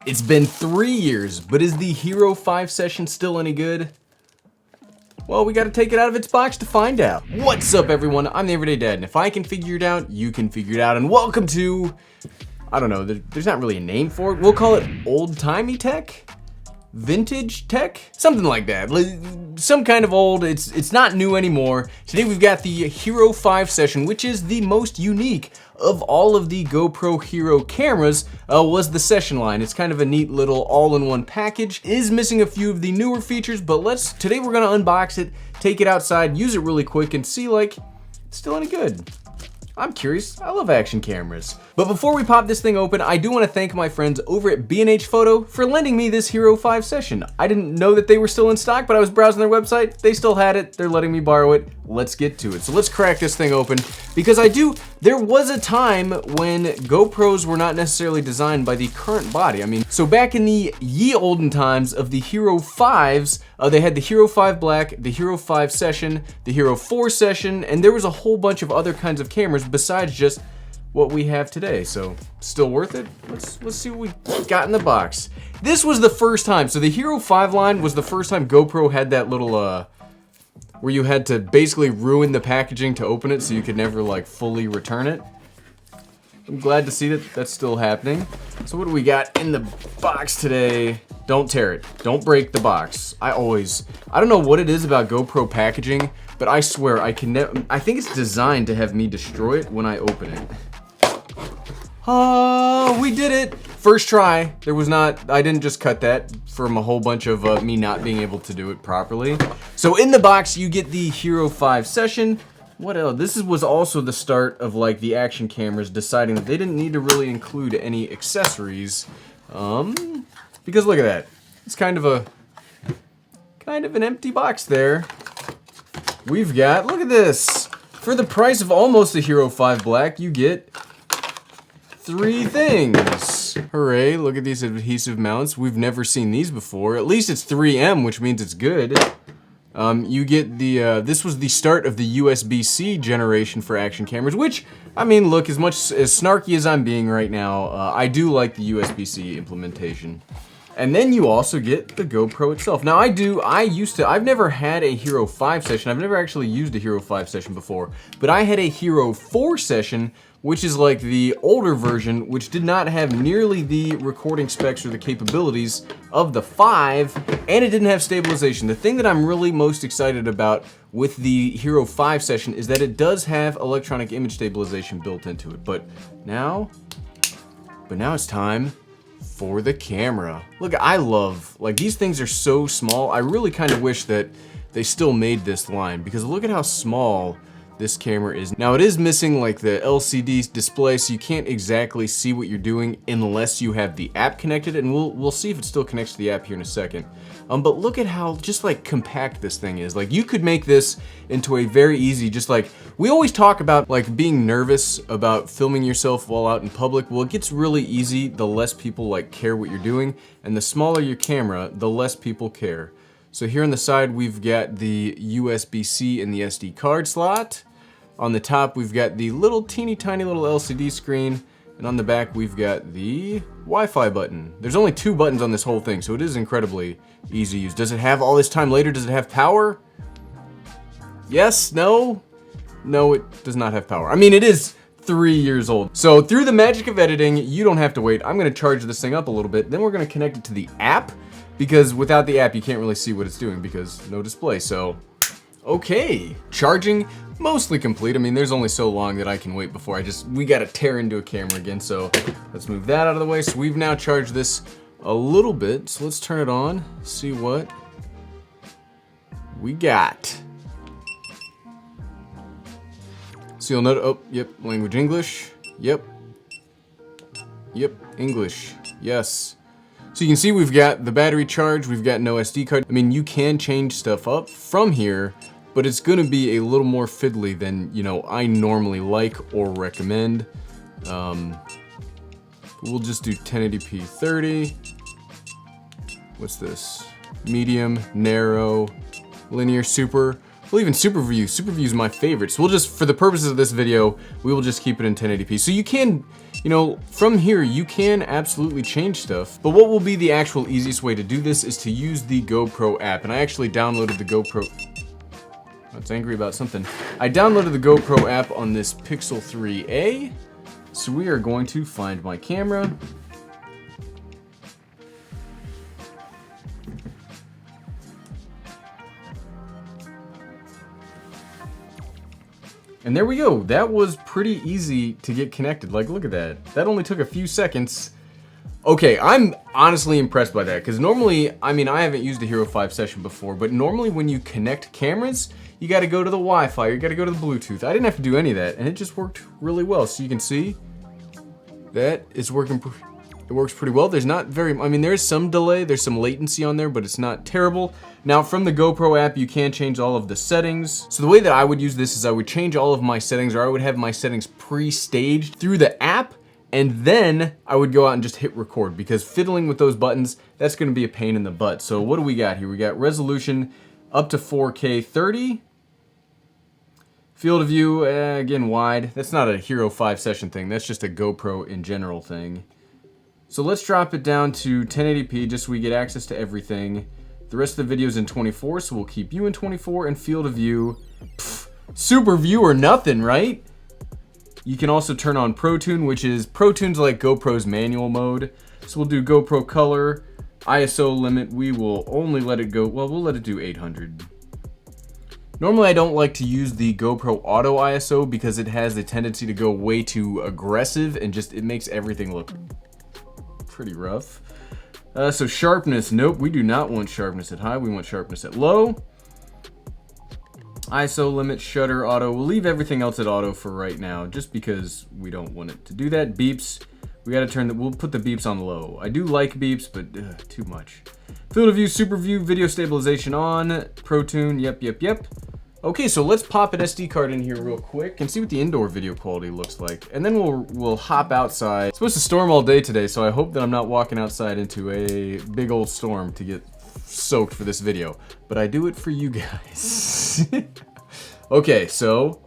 It's been 3 years, but is the Hero 5 session still any good? Well, we gotta take it out of its box to find out. What's up, everyone? I'm the Everyday Dad, and if I can figure it out, you can figure it out. And welcome to, I don't know, there's not really a name for it. We'll call it old-timey tech? Vintage tech? Something like that. Some kind of old, it's not new anymore. Today we've got the Hero 5 session, which is the most unique of all of the GoPro Hero cameras, was the session line. It's kind of a neat little all-in-one package. It is missing a few of the newer features, but today we're gonna unbox it, take it outside, use it really quick, and see like, it's still any good. I'm curious, I love action cameras. But before we pop this thing open, I do want to thank my friends over at B&H Photo for lending me this Hero 5 session. I didn't know that they were still in stock, but I was browsing their website, they still had it, they're letting me borrow it. Let's get to it. So let's crack this thing open, because there was a time when GoPros were not necessarily designed by the current body. I mean, so back in the ye olden times of the Hero 5s, they had the Hero 5 Black, the Hero 5 Session, the Hero 4 Session, and there was a whole bunch of other kinds of cameras besides just what we have today. So still worth it? Let's see what we got in the box. This was the first time, so the Hero 5 line was the first time GoPro had that little where you had to basically ruin the packaging to open it so you could never like fully return it. I'm glad to see that that's still happening. So what do we got in the box today? Don't tear it. Don't break the box. I don't know what it is about GoPro packaging, but I swear I think it's designed to have me destroy it when I open it. Oh, we did it! First try. I didn't just cut that from a whole bunch of me not being able to do it properly. So in the box, you get the Hero 5 Session. What else? This was also the start of like the action cameras deciding that they didn't need to really include any accessories. Because look at that. It's kind of an empty box there. We've got, look at this. For the price of almost a Hero 5 Black, you get 3 things. Hooray, look at these adhesive mounts. We've never seen these before. At least it's 3M, which means it's good. You get this was the start of the USB-C generation for action cameras, which, I mean, look, as much as snarky as I'm being right now, I do like the USB-C implementation. And then you also get the GoPro itself. Now I've never had a Hero 5 session. I've never actually used a Hero 5 session before, but I had a Hero 4 session, which is like the older version, which did not have nearly the recording specs or the capabilities of the 5, and it didn't have stabilization. The thing that I'm really most excited about with the Hero 5 session is that it does have electronic image stabilization built into it. But now it's time for the camera. Look, like these things are so small. I really kind of wish that they still made this line, because look at how small this camera is. Now it is missing like the LCD display, so you can't exactly see what you're doing unless you have the app connected, and we'll see if it still connects to the app here in a second. But look at how just like compact this thing is. Like you could make this into a very easy, just like, we always talk about like being nervous about filming yourself while out in public. Well, it gets really easy the less people like care what you're doing, and the smaller your camera, the less people care. So here on the side, we've got the USB-C and the SD card slot. On the top, we've got the little teeny tiny little LCD screen. And on the back, we've got the Wi-Fi button. There's only 2 buttons on this whole thing, so it is incredibly easy to use. Does it have all this time later? Does it have power? Yes? No? No, it does not have power. I mean, it is 3 years old. So through the magic of editing, you don't have to wait. I'm gonna charge this thing up a little bit. Then we're gonna connect it to the app, because without the app, you can't really see what it's doing because no display. So, okay, charging mostly complete. I mean, there's only so long that I can wait before we gotta tear into a camera again. So let's move that out of the way. So we've now charged this a little bit. So let's turn it on, see what we got. So you'll note, oh, yep, language English, yep, English, yes. So you can see we've got the battery charge, we've got no SD card. I mean, you can change stuff up from here, but it's gonna be a little more fiddly than, you know, I normally like or recommend. We'll just do 1080p 30. What's this? Medium, narrow, linear, super. Well, even super view. Super view is my favorite. So we'll just, for the purposes of this video, we will just keep it in 1080p. So you can You know, from here you can absolutely change stuff, but what will be the actual easiest way to do this is to use the GoPro app. And I actually downloaded the GoPro. It's angry about something. I downloaded the GoPro app on this Pixel 3a. So we are going to find my camera. And there we go. That was pretty easy to get connected. Like, look at that. That only took a few seconds. Okay, I'm honestly impressed by that, because normally, I mean, I haven't used a Hero 5 session before, but normally when you connect cameras, you gotta go to the Wi-Fi, you gotta go to the Bluetooth. I didn't have to do any of that, and it just worked really well. So you can see that it's working. It works pretty well. There's not very, I mean, there's some delay, there's some latency on there, but it's not terrible. Now, from the GoPro app, you can change all of the settings. So the way that I would use this is I would change all of my settings, or I would have my settings pre-staged through the app, and then I would go out and just hit record, because fiddling with those buttons, that's gonna be a pain in the butt. So what do we got here? We got resolution up to 4K 30. Field of view, again, wide. That's not a Hero 5 session thing, that's just a GoPro in general thing. So let's drop it down to 1080p just so we get access to everything. The rest of the video is in 24, so we'll keep you in 24, and field of view, super view or nothing, right? You can also turn on Pro Tune, which is, Pro Tune's like GoPro's manual mode. So we'll do GoPro color, ISO limit, we will only let it go, well, we'll let it do 800. Normally I don't like to use the GoPro Auto ISO because it has the tendency to go way too aggressive and just, it makes everything look pretty rough. So sharpness, nope, we do not want sharpness at high, we want sharpness at low. ISO limit, shutter, auto, we'll leave everything else at auto for right now, just because we don't want it to do that. Beeps, we gotta turn the, we'll put the beeps on low. I do like beeps, but too much. Field of view, super view, video stabilization on, Pro Tune, yep. Okay, so let's pop an SD card in here real quick and see what the indoor video quality looks like. And then we'll hop outside. It's supposed to storm all day today, so I hope that I'm not walking outside into a big old storm to get soaked for this video. But I do it for you guys. Okay, so.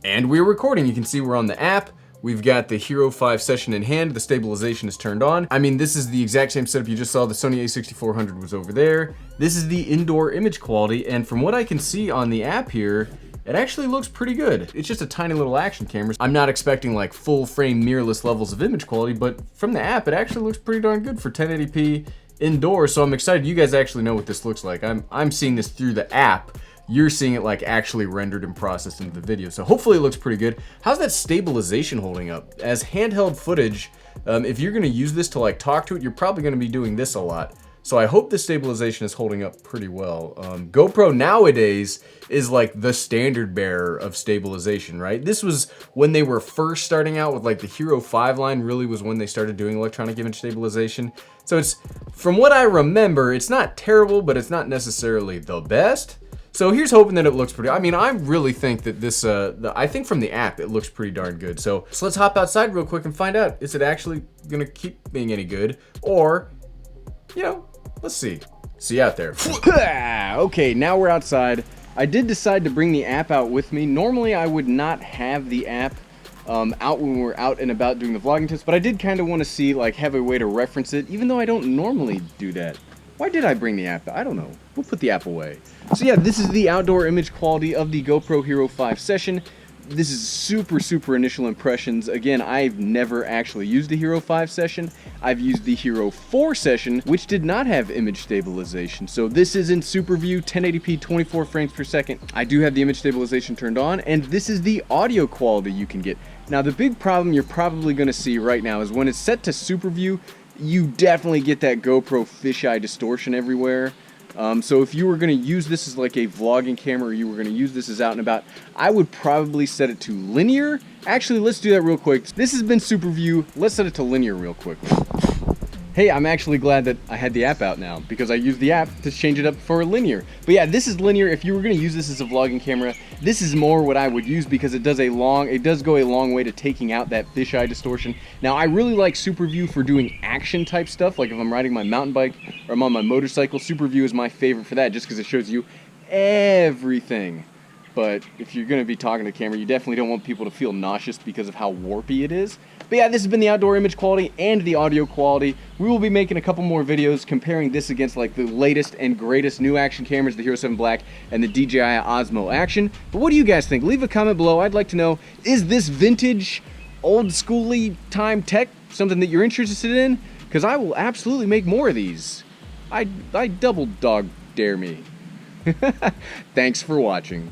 And we're recording. You can see we're on the app. We've got the Hero 5 session in hand. The stabilization is turned on. I mean, this is the exact same setup you just saw. The Sony a6400 was over there. This is the indoor image quality, and from what I can see on the app here, it actually looks pretty good. It's just a tiny little action camera. I'm not expecting like full frame mirrorless levels of image quality, but from the app, it actually looks pretty darn good for 1080p indoors. So I'm excited you guys actually know what this looks like. I'm seeing this through the app. You're seeing it like actually rendered and processed into the video. So hopefully it looks pretty good. How's that stabilization holding up? As handheld footage, if you're gonna use this to like talk to it, you're probably gonna be doing this a lot. So I hope the stabilization is holding up pretty well. GoPro nowadays is like the standard bearer of stabilization, right? This was when they were first starting out with like the Hero 5 line, really was when they started doing electronic image stabilization. So it's, from what I remember, it's not terrible, but it's not necessarily the best. So here's hoping that it looks pretty, I mean, I really think that this, I think from the app, it looks pretty darn good. So let's hop outside real quick and find out, is it actually gonna keep being any good? Or, you know, let's see. See you out there. Okay, now we're outside. I did decide to bring the app out with me. Normally I would not have the app out when we're out and about doing the vlogging test, but I did kind of want to see, like, have a way to reference it, even though I don't normally do that. Why did I bring the app? I don't know. We'll put the app away. So yeah, this is the outdoor image quality of the GoPro Hero 5 session. This is super initial impressions. Again, I've never actually used the Hero 5 session. I've used the Hero 4 session, which did not have image stabilization. So this is in super view, 1080p, 24 frames per second. I do have the image stabilization turned on, and this is the audio quality you can get. Now, the big problem you're probably gonna see right now is when it's set to super view, you definitely get that GoPro fisheye distortion everywhere. So if you were going to use this as like a vlogging camera, or you were going to use this as out and about, I would probably set it to linear. Actually, let's do that real quick. This has been super view. Let's set it to linear real quick. Hey, I'm actually glad that I had the app out now, because I used the app to change it up for linear. But yeah, this is linear. If you were going to use this as a vlogging camera, this is more what I would use, because it does go a long way to taking out that fisheye distortion. Now, I really like super view for doing action type stuff, like if I'm riding my mountain bike or I'm on my motorcycle. Super view is my favorite for that, just because it shows you everything. but if you're going to be talking to the camera, you definitely don't want people to feel nauseous because of how warpy it is. But yeah, this has been the outdoor image quality and the audio quality. We will be making a couple more videos comparing this against like the latest and greatest new action cameras, the Hero 7 Black and the DJI Osmo Action. But what do you guys think? Leave a comment below. I'd like to know, is this vintage, old schooly time tech something that you're interested in? Because I will absolutely make more of these. I double dog dare me. Thanks for watching.